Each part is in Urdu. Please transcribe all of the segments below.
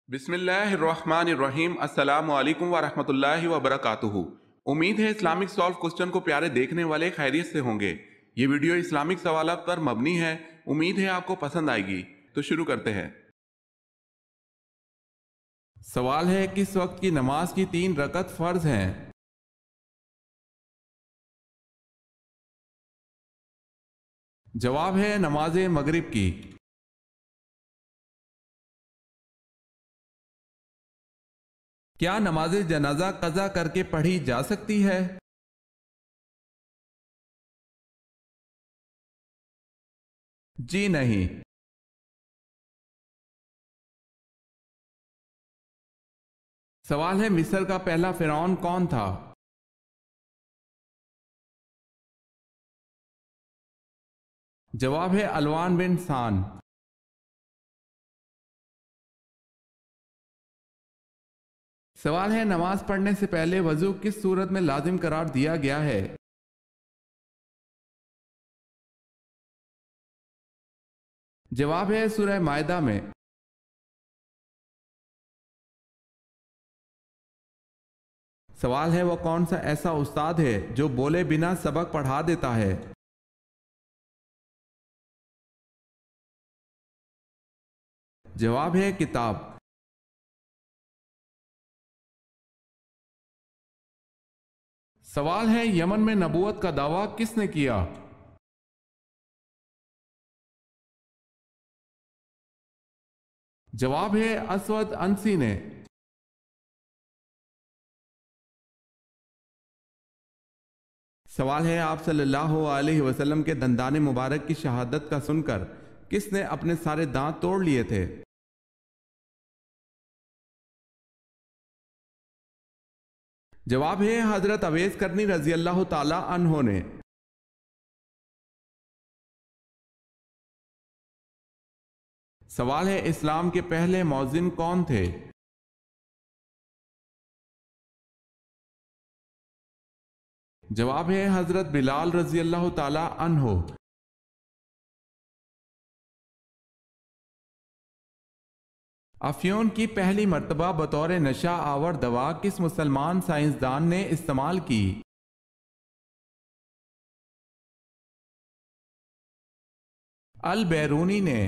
بسم اللہ الرحمن الرحیم۔ السلام علیکم ورحمۃ اللہ وبرکاتہ۔ امید ہے اسلامک سالو کوسچن کو پیارے دیکھنے والے خیریت سے ہوں گے۔ یہ ویڈیو اسلامک سوالات پر مبنی ہے، امید ہے آپ کو پسند آئے گی۔ تو شروع کرتے ہیں۔ سوال ہے، کس وقت کی نماز کی 3 رکعت فرض ہیں؟ جواب ہے نماز مغرب کی۔ کیا نماز جنازہ قضا کر کے پڑھی جا سکتی ہے؟ جی نہیں۔ سوال ہے، مصر کا پہلا فرعون کون تھا؟ جواب ہے الوان بن سان۔ سوال ہے، نماز پڑھنے سے پہلے وضو کس صورت میں لازم قرار دیا گیا ہے؟ جواب ہے سورہ مائدہ میں۔ سوال ہے، وہ کون سا ایسا استاد ہے جو بولے بنا سبق پڑھا دیتا ہے؟ جواب ہے کتاب۔ سوال ہے، یمن میں نبوت کا دعویٰ کس نے کیا؟ جواب ہے اسود انسی نے۔ سوال ہے، آپ صلی اللہ علیہ وسلم کے دندان مبارک کی شہادت کا سن کر کس نے اپنے سارے دانت توڑ لیے تھے؟ جواب ہے حضرت اویس کرنی رضی اللہ تعالی عنہ نے۔ سوال ہے، اسلام کے پہلے مؤذن کون تھے؟ جواب ہے حضرت بلال رضی اللہ تعالی عنہ۔ افیون کی پہلی مرتبہ بطور نشہ آور دوا کس مسلمان سائنسدان نے استعمال کی؟ البیرونی نے۔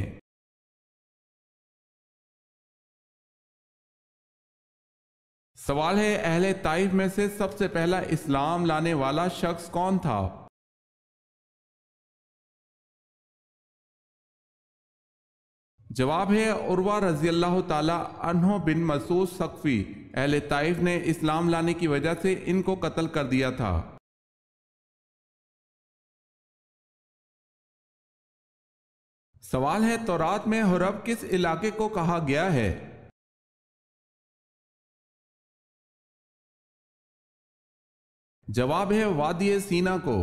سوال ہے، اہل طائف میں سے سب سے پہلا اسلام لانے والا شخص کون تھا؟ جواب ہے عروہ رضی اللہ تعالی عنہ بن مسعود ثقفی۔ اہل طائف نے اسلام لانے کی وجہ سے ان کو قتل کر دیا تھا۔ سوال ہے، تورات میں حرب کس علاقے کو کہا گیا ہے؟ جواب ہے وادی سینا کو۔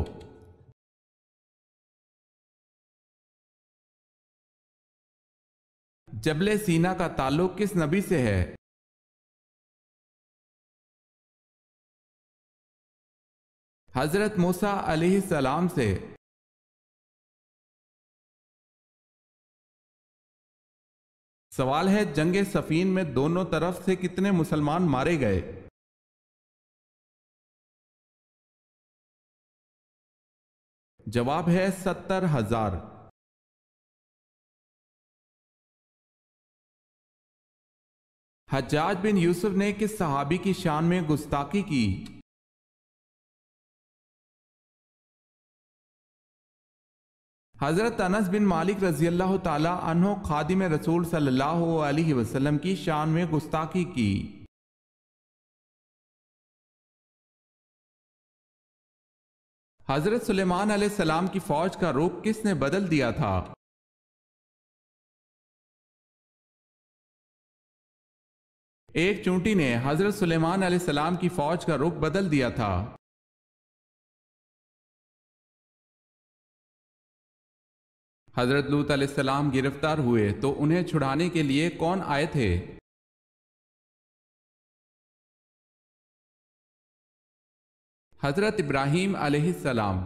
جبل سینا کا تعلق کس نبی سے ہے؟ حضرت موسیٰ علیہ السلام سے۔ سوال ہے، جنگ صفین میں دونوں طرف سے کتنے مسلمان مارے گئے؟ جواب ہے 70,000۔ حجاج بن یوسف نے کس صحابی کی شان میں گستاخی کی؟ حضرت انس بن مالک رضی اللہ تعالی عنہ خادم رسول صلی اللہ علیہ وسلم کی شان میں گستاخی کی۔ حضرت سلیمان علیہ السلام کی فوج کا رخ کس نے بدل دیا تھا؟ ایک چونٹی نے حضرت سلیمان علیہ السلام کی فوج کا رخ بدل دیا تھا۔ حضرت لوط علیہ السلام گرفتار ہوئے تو انہیں چھڑانے کے لیے کون آئے تھے؟ حضرت ابراہیم علیہ السلام۔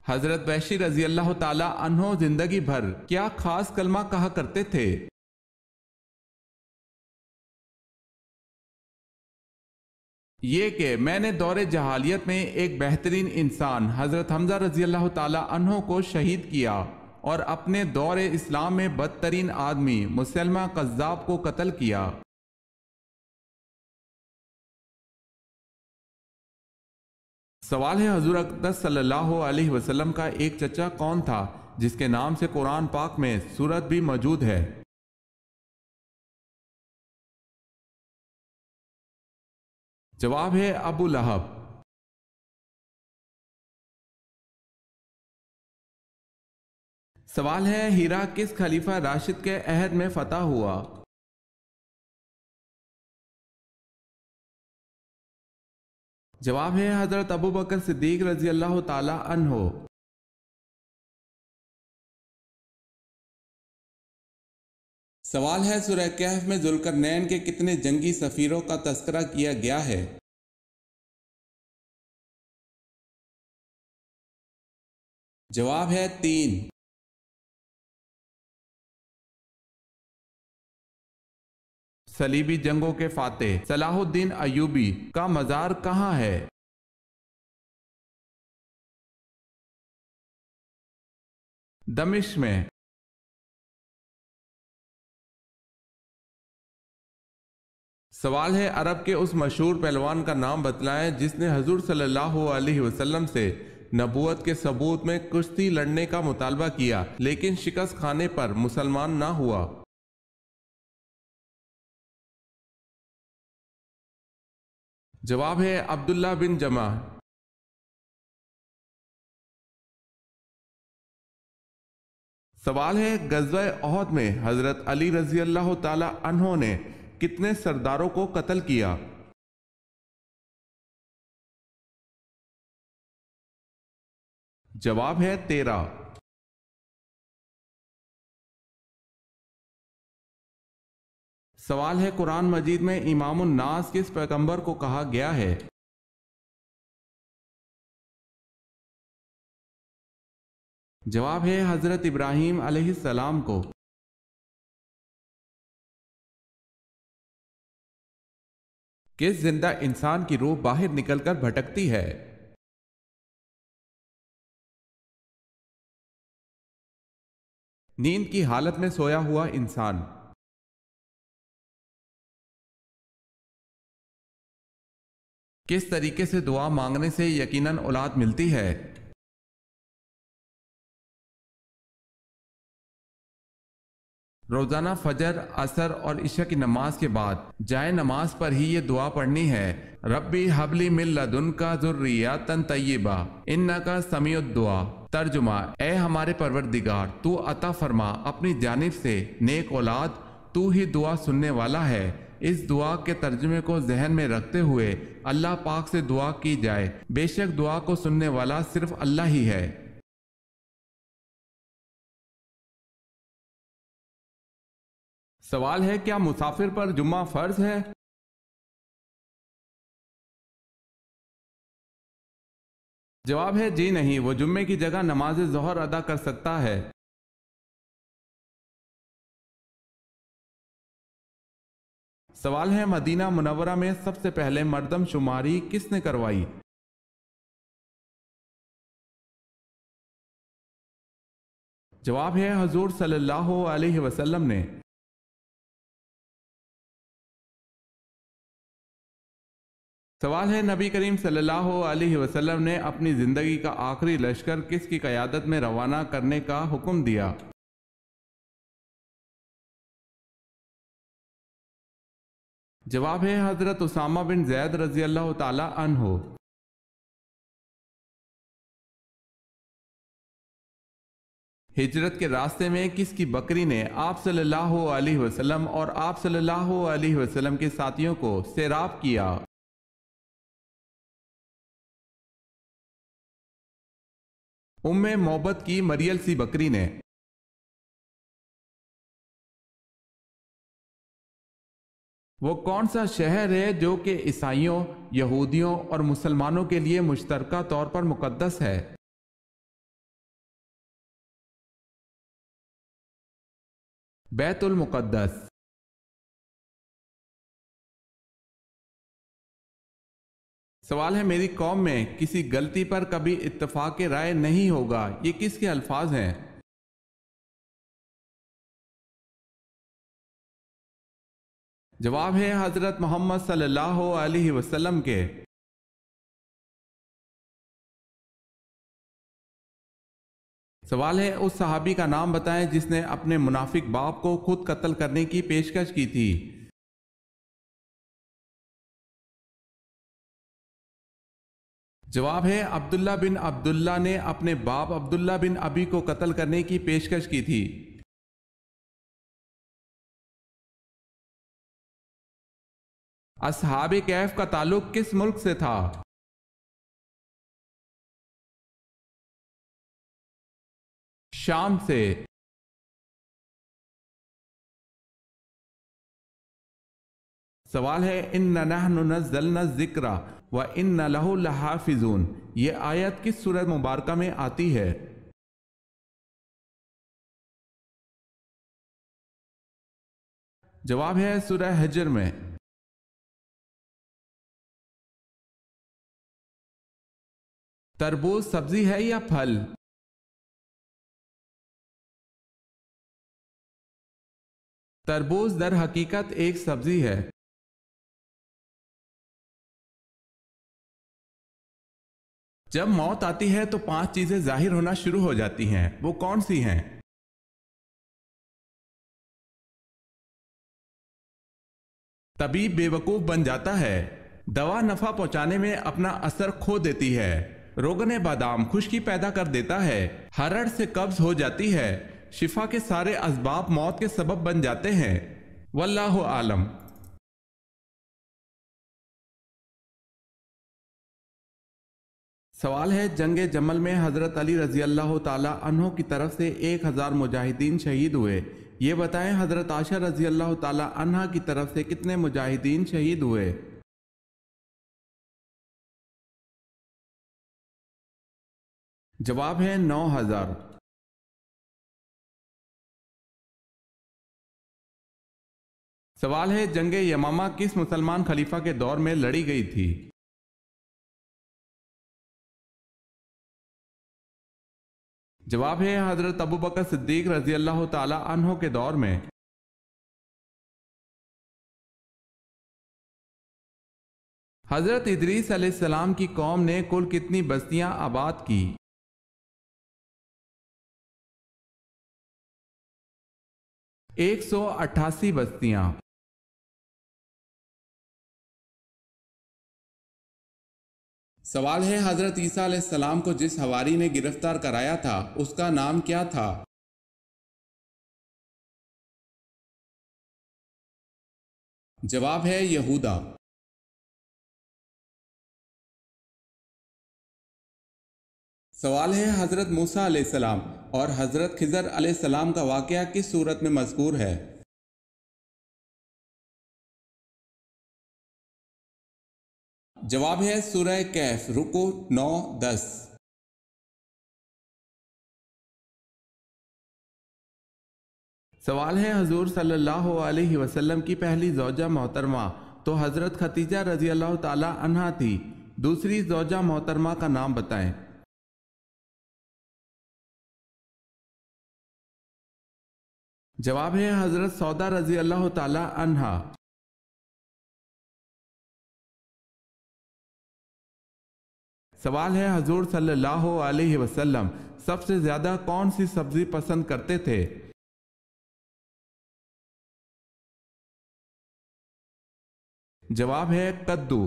حضرت وحشی رضی اللہ تعالی عنہ زندگی بھر کیا خاص کلمہ کہا کرتے تھے؟ یہ کہ میں نے دور جہالیت میں ایک بہترین انسان حضرت حمزہ رضی اللہ تعالی عنہ کو شہید کیا اور اپنے دور اسلام میں بدترین آدمی مسلمہ قذاب کو قتل کیا۔ سوال ہے حضور اقدس صلی اللہ علیہ وسلم کا ایک چچا کون تھا جس کے نام سے قرآن پاک میں سورت بھی موجود ہے؟ جواب ہے ابو لہب۔ سوال ہے ہیرا کس خلیفہ راشد کے عہد میں فتح ہوا؟ جواب ہے حضرت ابو بکر صدیق رضی اللہ تعالی عنہ۔ سوال ہے سورہ کہف میں ذوالقرنین کے کتنے جنگی سفیروں کا تذکرہ کیا گیا ہے؟ جواب ہے 3۔ صلیبی جنگوں کے فاتح صلاح الدین ایوبی کا مزار کہاں ہے؟ دمشق میں۔ سوال ہے عرب کے اس مشہور پہلوان کا نام بتلائیں جس نے حضور صلی اللہ علیہ وسلم سے نبوت کے ثبوت میں کشتی لڑنے کا مطالبہ کیا لیکن شکست کھانے پر مسلمان نہ ہوا۔ جواب ہے عبداللہ بن جمع۔ سوال ہے غزوہ احد میں حضرت علی رضی اللہ تعالی عنہ نے کتنے سرداروں کو قتل کیا؟ جواب ہے 13۔ سوال ہے قرآن مجید میں امام الناس کس پیغمبر کو کہا گیا ہے؟ جواب ہے حضرت ابراہیم علیہ السلام کو۔ کس زندہ انسان کی روح باہر نکل کر بھٹکتی ہے؟ نیند کی حالت میں سویا ہوا انسان۔ کس طریقے سے دعا مانگنے سے یقیناً اولاد ملتی ہے؟ روزانہ فجر، عصر اور عشاء کی نماز کے بعد جائے نماز پر ہی یہ دعا پڑھنی ہے۔ ربی حبلی من لدنکا ذریۃ طیبہ انکا سمیع الدعاء۔ ترجمہ: اے ہمارے پروردگار، تو عطا فرما اپنی جانب سے نیک اولاد، تو ہی دعا سننے والا ہے۔ اس دعا کے ترجمے کو ذہن میں رکھتے ہوئے اللہ پاک سے دعا کی جائے، بے شک دعا کو سننے والا صرف اللہ ہی ہے۔ سوال ہے کیا مسافر پر جمعہ فرض ہے؟ جواب ہے جی نہیں، وہ جمعے کی جگہ نماز ظہر ادا کر سکتا ہے۔ سوال ہے مدینہ منورہ میں سب سے پہلے مردم شماری کس نے کروائی؟ جواب ہے حضور صلی اللہ علیہ وسلم نے۔ سوال ہے نبی کریم صلی اللہ علیہ وسلم نے اپنی زندگی کا آخری لشکر کس کی قیادت میں روانہ کرنے کا حکم دیا؟ جواب ہے حضرت اسامہ بن زید رضی اللہ تعالی عنہ۔ ہجرت کے راستے میں کس کی بکری نے آپ صلی اللہ علیہ وسلم اور آپ صلی اللہ علیہ وسلم کے ساتھیوں کو سیراب کیا؟ ام محبت کی مریل سی بکری نے۔ وہ کون سا شہر ہے جو کہ عیسائیوں، یہودیوں اور مسلمانوں کے لیے مشترکہ طور پر مقدس ہے؟ بیت المقدس۔ سوال ہے میری قوم میں کسی غلطی پر کبھی اتفاق رائے نہیں ہوگا، یہ کس کے الفاظ ہیں؟ جواب ہے حضرت محمد صلی اللہ علیہ وسلم کے۔ سوال ہے اس صحابی کا نام بتائیں جس نے اپنے منافق باپ کو خود قتل کرنے کی پیشکش کی تھی۔ جواب ہے عبداللہ بن عبداللہ نے اپنے باپ عبداللہ بن ابی کو قتل کرنے کی پیشکش کی تھی۔ اصحاب کہف کا تعلق کس ملک سے تھا؟ شام سے۔ سوال ہے اِنَّا نَحْنُ نَزَّلْنَا الذِّكْرَ وَإِنَّا لَهُ لَحَافِظُونَ، یہ آیت کس سورہ مبارکہ میں آتی ہے؟ جواب ہے سورہ حجر میں۔ تربوز سبزی ہے یا پھل؟ تربوز در حقیقت ایک سبزی ہے۔ جب موت آتی ہے تو 5 چیزیں ظاہر ہونا شروع ہو جاتی ہیں، وہ کون سی ہیں؟ طبیب بے وقوف بن جاتا ہے، دوا نفع پہنچانے میں اپنا اثر کھو دیتی ہے، روغن بادام خشکی پیدا کر دیتا ہے، ہرڑ سے قبض ہو جاتی ہے، شفا کے سارے اسباب موت کے سبب بن جاتے ہیں، واللہ عالم۔ سوال ہے جنگ جمل میں حضرت علی رضی اللہ تعالی عنہ کی طرف سے 1000 مجاہدین شہید ہوئے، یہ بتائیں حضرت عائشہ رضی اللہ تعالی عنہ کی طرف سے کتنے مجاہدین شہید ہوئے؟ جواب ہے 9000۔ سوال ہے جنگ یمامہ کس مسلمان خلیفہ کے دور میں لڑی گئی تھی؟ جواب ہے حضرت ابوبکر صدیق رضی اللہ تعالی عنہ کے دور میں۔ حضرت ادریس علیہ السلام کی قوم نے کل کتنی بستیاں آباد کی؟ 188 بستیاں۔ سوال ہے حضرت عیسیٰ علیہ السلام کو جس حواری نے گرفتار کرایا تھا اس کا نام کیا تھا؟ جواب ہے یہودا۔ سوال ہے حضرت موسیٰ علیہ السلام اور حضرت خضر علیہ السلام کا واقعہ کس سورت میں مذکور ہے؟ جواب ہے سورہ کہف، رکو 9-10۔ سوال ہے حضور صلی اللہ علیہ وسلم کی پہلی زوجہ محترمہ تو حضرت خدیجہ رضی اللہ تعالی عنہا تھی، دوسری زوجہ محترمہ کا نام بتائیں۔ جواب ہے حضرت سودا رضی اللہ تعالی عنہا۔ سوال ہے حضور صلی اللہ علیہ وسلم سب سے زیادہ کون سی سبزی پسند کرتے تھے؟ جواب ہے کدو۔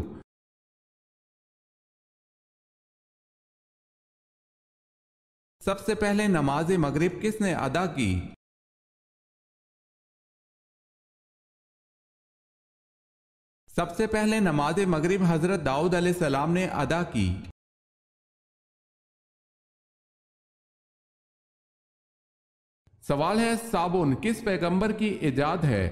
سب سے پہلے نماز مغرب کس نے ادا کی؟ سب سے پہلے نماز مغرب حضرت داؤد علیہ السلام نے ادا کی۔ سوال ہے صابن کس پیغمبر کی ایجاد ہے؟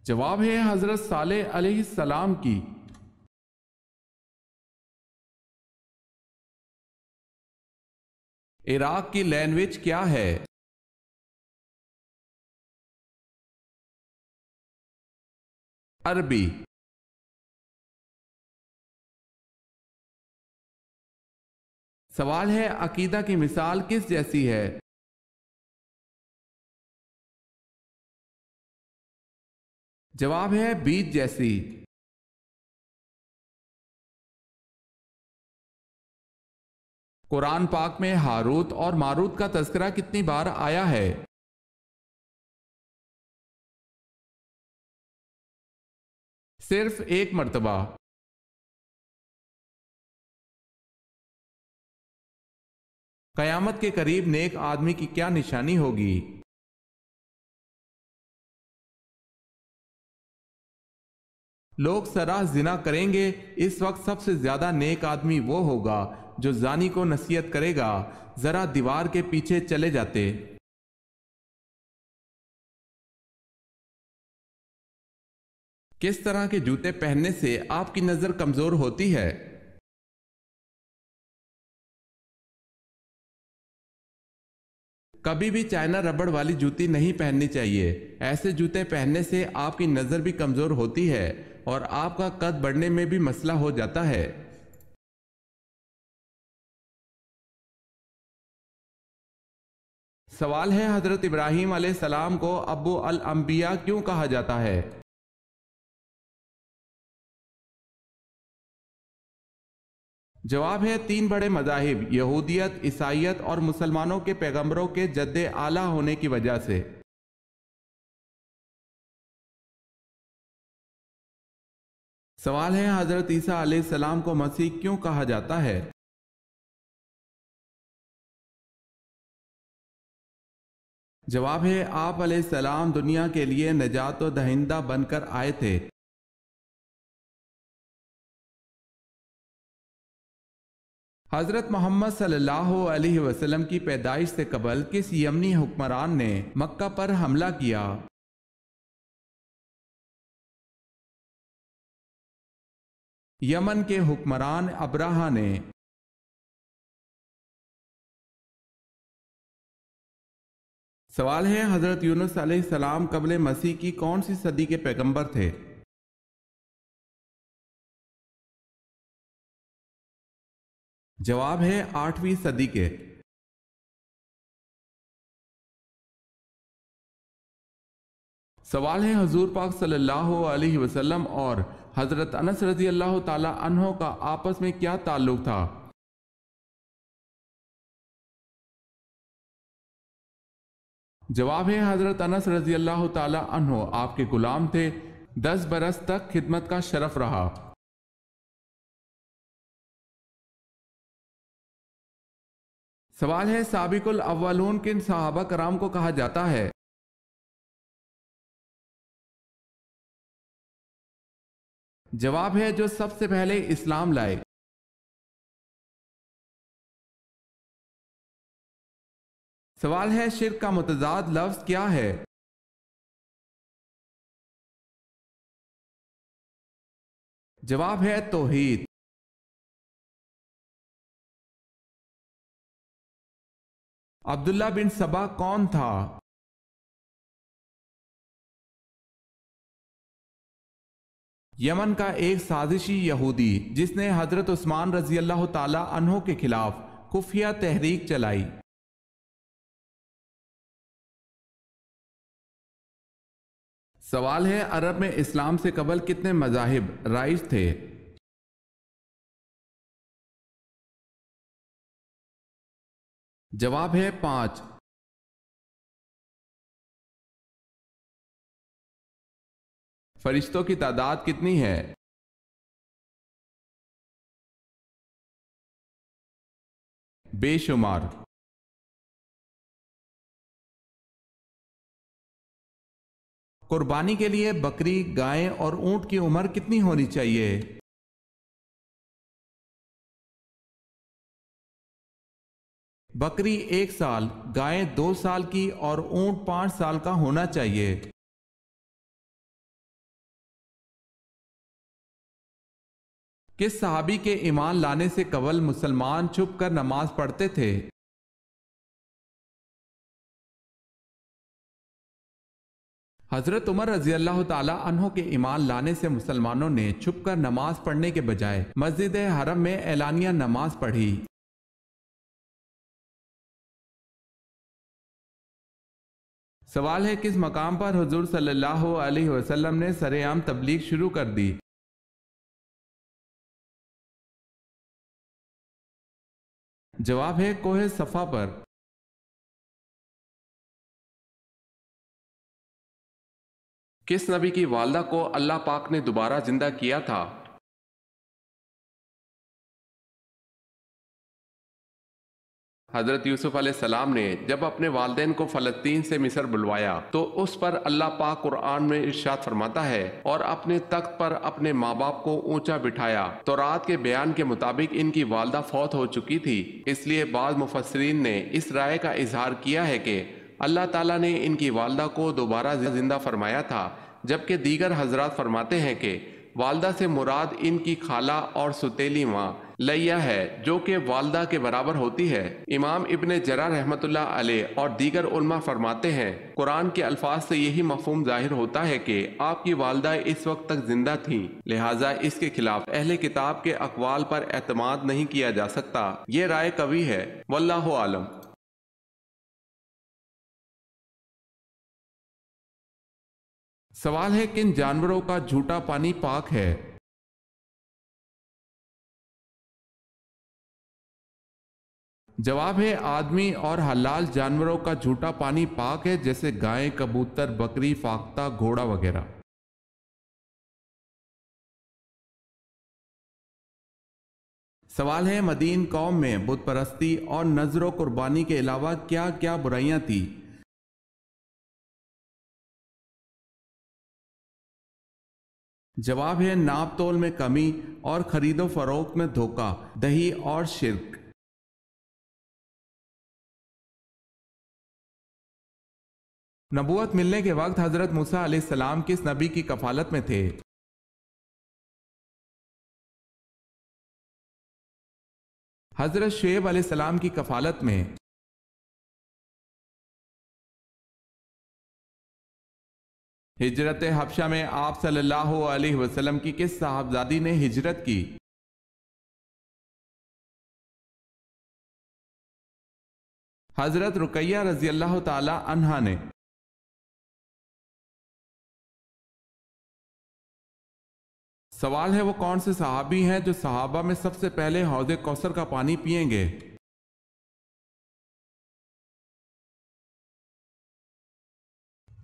جواب ہے حضرت صالح علیہ السلام کی۔ عراق کی لینگویج کیا ہے؟ عربی۔ سوال ہے عقیدہ کی مثال کس جیسی ہے؟ جواب ہے بیج جیسی۔ قرآن پاک میں ہاروت اور ماروت کا تذکرہ کتنی بار آیا ہے؟ صرف ایک مرتبہ۔ قیامت کے قریب نیک آدمی کی کیا نشانی ہوگی؟ لوگ سراہ زنا کریں گے، اس وقت سب سے زیادہ نیک آدمی وہ ہوگا جو زانی کو نصیحت کرے گا، ذرا دیوار کے پیچھے چلے جاتے۔ کس طرح کے جوتے پہننے سے آپ کی نظر کمزور ہوتی ہے؟ کبھی بھی چائنا ربڑ والی جوتی نہیں پہننی چاہیے، ایسے جوتے پہننے سے آپ کی نظر بھی کمزور ہوتی ہے اور آپ کا قد بڑھنے میں بھی مسئلہ ہو جاتا ہے۔ سوال ہے حضرت ابراہیم علیہ السلام کو ابو الانبیاء کیوں کہا جاتا ہے؟ جواب ہے تین بڑے مذاہب یہودیت، عیسائیت اور مسلمانوں کے پیغمبروں کے جد اعلیٰ ہونے کی وجہ سے۔ سوال ہے حضرت عیسیٰ علیہ السلام کو مسیح کیوں کہا جاتا ہے؟ جواب ہے آپ علیہ السلام دنیا کے لیے نجات و دہندہ بن کر آئے تھے۔ حضرت محمد صلی اللہ علیہ وسلم کی پیدائش سے قبل کس یمنی حکمران نے مکہ پر حملہ کیا؟ یمن کے حکمران ابراہا نے۔ سوال ہے حضرت یونس علیہ السلام قبل مسیح کی کون سی صدی کے پیغمبر تھے؟ جواب ہے 8ویں صدی کے۔ سوال ہے حضور پاک صلی اللہ علیہ وسلم اور حضرت انس رضی اللہ تعالی عنہ کا آپس میں کیا تعلق تھا؟ جواب ہے حضرت انس رضی اللہ تعالی عنہ آپ کے غلام تھے، 10 برس تک خدمت کا شرف رہا۔ سوال ہے سابق الاولون کن صحابہ کرام کو کہا جاتا ہے؟ جواب ہے جو سب سے پہلے اسلام لائے۔ سوال ہے شرک کا متضاد لفظ کیا ہے؟ جواب ہے توحید۔ عبداللہ بن سبا کون تھا؟ یمن کا ایک سازشی یہودی جس نے حضرت عثمان رضی اللہ تعالی عنہ کے خلاف خفیہ تحریک چلائی۔ سوال ہے عرب میں اسلام سے قبل کتنے مذاہب رائج تھے؟ جواب ہے 5۔ فرشتوں کی تعداد کتنی ہے؟ بے شمار۔ قربانی کے لیے بکری، گائے اور اونٹ کی عمر کتنی ہونی چاہیے؟ بکری 1 سال، گائے 2 سال کی اور اونٹ 5 سال کا ہونا چاہیے۔ کس صحابی کے ایمان لانے سے قبل مسلمان چھپ کر نماز پڑھتے تھے؟ حضرت عمر رضی اللہ تعالیٰ عنہ کے ایمان لانے سے مسلمانوں نے چھپ کر نماز پڑھنے کے بجائے مسجد حرم میں اعلانیہ نماز پڑھی۔ سوال ہے کس مقام پر حضور صلی اللہ علیہ وسلم نے سرعام تبلیغ شروع کر دی؟ جواب ہے کوہ صفا پر۔ کس نبی کی والدہ کو اللہ پاک نے دوبارہ زندہ کیا تھا؟ حضرت یوسف علیہ السلام نے جب اپنے والدین کو فلسطین سے مصر بلوایا تو اس پر اللہ پاک قرآن میں ارشاد فرماتا ہے، اور اپنے تخت پر اپنے ماں باپ کو اونچا بٹھایا۔ تورات کے بیان کے مطابق ان کی والدہ فوت ہو چکی تھی، اس لیے بعض مفسرین نے اس رائے کا اظہار کیا ہے کہ اللہ تعالیٰ نے ان کی والدہ کو دوبارہ زندہ فرمایا تھا، جبکہ دیگر حضرات فرماتے ہیں کہ والدہ سے مراد ان کی خالہ اور ستیلی ماں لیہ ہے، جو کہ والدہ کے برابر ہوتی ہے۔ امام ابن جرار رحمۃ اللہ علیہ اور دیگر علماء فرماتے ہیں قرآن کے الفاظ سے یہی مفہوم ظاہر ہوتا ہے کہ آپ کی والدہ اس وقت تک زندہ تھیں، لہٰذا اس کے خلاف اہل کتاب کے اقوال پر اعتماد نہیں کیا جا سکتا۔ یہ رائے قوی ہے، واللہ عالم۔ سوال ہے کن جانوروں کا جھوٹا پانی پاک ہے؟ جواب ہے آدمی اور حلال جانوروں کا جھوٹا پانی پاک ہے، جیسے گائے، کبوتر، بکری، فاختہ، گھوڑا وغیرہ۔ سوال ہے مدین قوم میں بت پرستی اور نذر و قربانی کے علاوہ کیا کیا برائیاں تھیں؟ جواب ہے ناپ تول میں کمی اور خرید و فروخت میں دھوکہ دہی اور شرک۔ نبوت ملنے کے وقت حضرت موسیٰ علیہ السلام کس نبی کی کفالت میں تھے؟ حضرت شعیب علیہ السلام کی کفالت میں۔ ہجرت حبشہ میں آپ صلی اللہ علیہ وسلم کی کس صاحبزادی نے ہجرت کی؟ حضرت رقیہ رضی اللہ تعالی عنہا نے۔ سوال ہے وہ کون سے صحابی ہیں جو صحابہ میں سب سے پہلے حوض کوثر کا پانی پئیں گے؟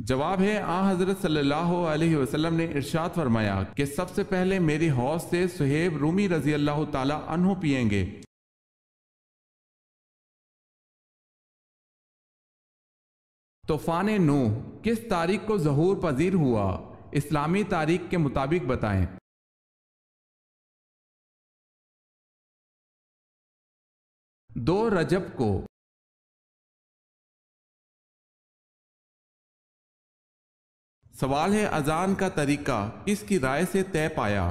جواب ہے حضرت صلی اللہ علیہ وسلم نے ارشاد فرمایا کہ سب سے پہلے میری حوض سے صہیب رومی رضی اللہ تعالی عنہ پئیں گے۔ طوفان نوح کس تاریخ کو ظہور پذیر ہوا؟ اسلامی تاریخ کے مطابق بتائیں۔ 2 رجب کو۔ سوال ہے اذان کا طریقہ کس کی رائے سے طے پایا؟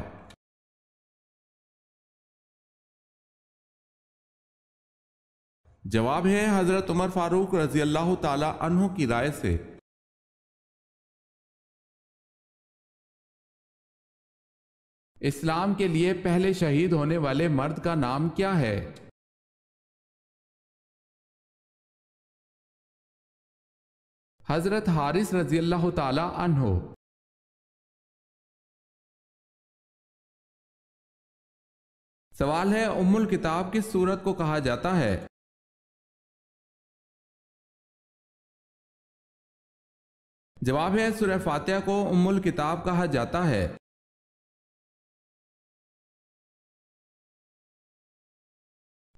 جواب ہے حضرت عمر فاروق رضی اللہ تعالی عنہ کی رائے سے۔ اسلام کے لیے پہلے شہید ہونے والے مرد کا نام کیا ہے؟ حضرت حارث رضی اللہ تعالی عنہ۔ سوال ہے ام الکتاب کس سورت کو کہا جاتا ہے؟ جواب ہے سورہ فاتحہ کو ام الکتاب کہا جاتا ہے۔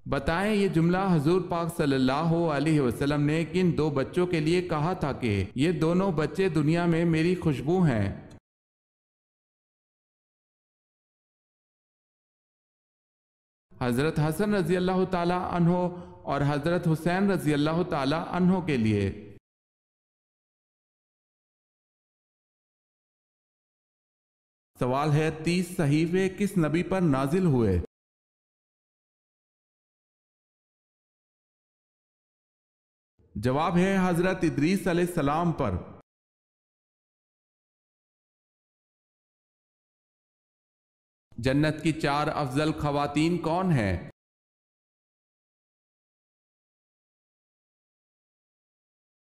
بتائیں یہ جملہ حضور پاک صلی اللہ علیہ وسلم نے کن 2 بچوں کے لیے کہا تھا کہ یہ دونوں بچے دنیا میں میری خوشبو ہیں؟ حضرت حسن رضی اللہ تعالی عنہ اور حضرت حسین رضی اللہ تعالی عنہ کے لیے۔ سوال ہے 30 صحیفے کس نبی پر نازل ہوئے؟ جواب ہے حضرت ادریس علیہ السلام پر۔ جنت کی 4 افضل خواتین کون ہیں؟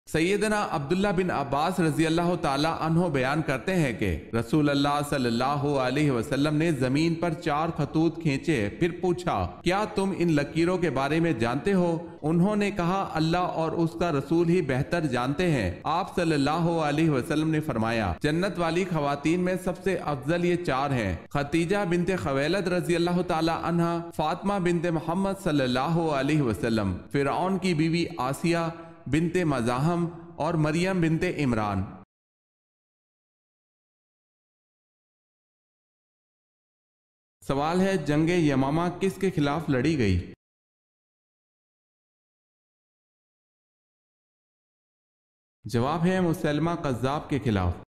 سیدنا عبداللہ بن عباس رضی اللہ تعالی عنہ بیان کرتے ہیں کہ رسول اللہ صلی اللہ علیہ وسلم نے زمین پر 4 خطوط کھینچے، پھر پوچھا کیا تم ان لکیروں کے بارے میں جانتے ہو؟ انہوں نے کہا اللہ اور اس کا رسول ہی بہتر جانتے ہیں۔ آپ صلی اللہ علیہ وسلم نے فرمایا جنت والی خواتین میں سب سے افضل یہ 4 ہیں: خدیجہ بنت خویلد رضی اللہ تعالی عنہ، فاطمہ بنت محمد صلی اللہ علیہ وسلم، فرعون کی بیوی آسیہ بنت مزاحم اور مریم بنت عمران۔ سوال ہے جنگ یمامہ کس کے خلاف لڑی گئی؟ جواب ہے مسلمہ قذاب کے خلاف۔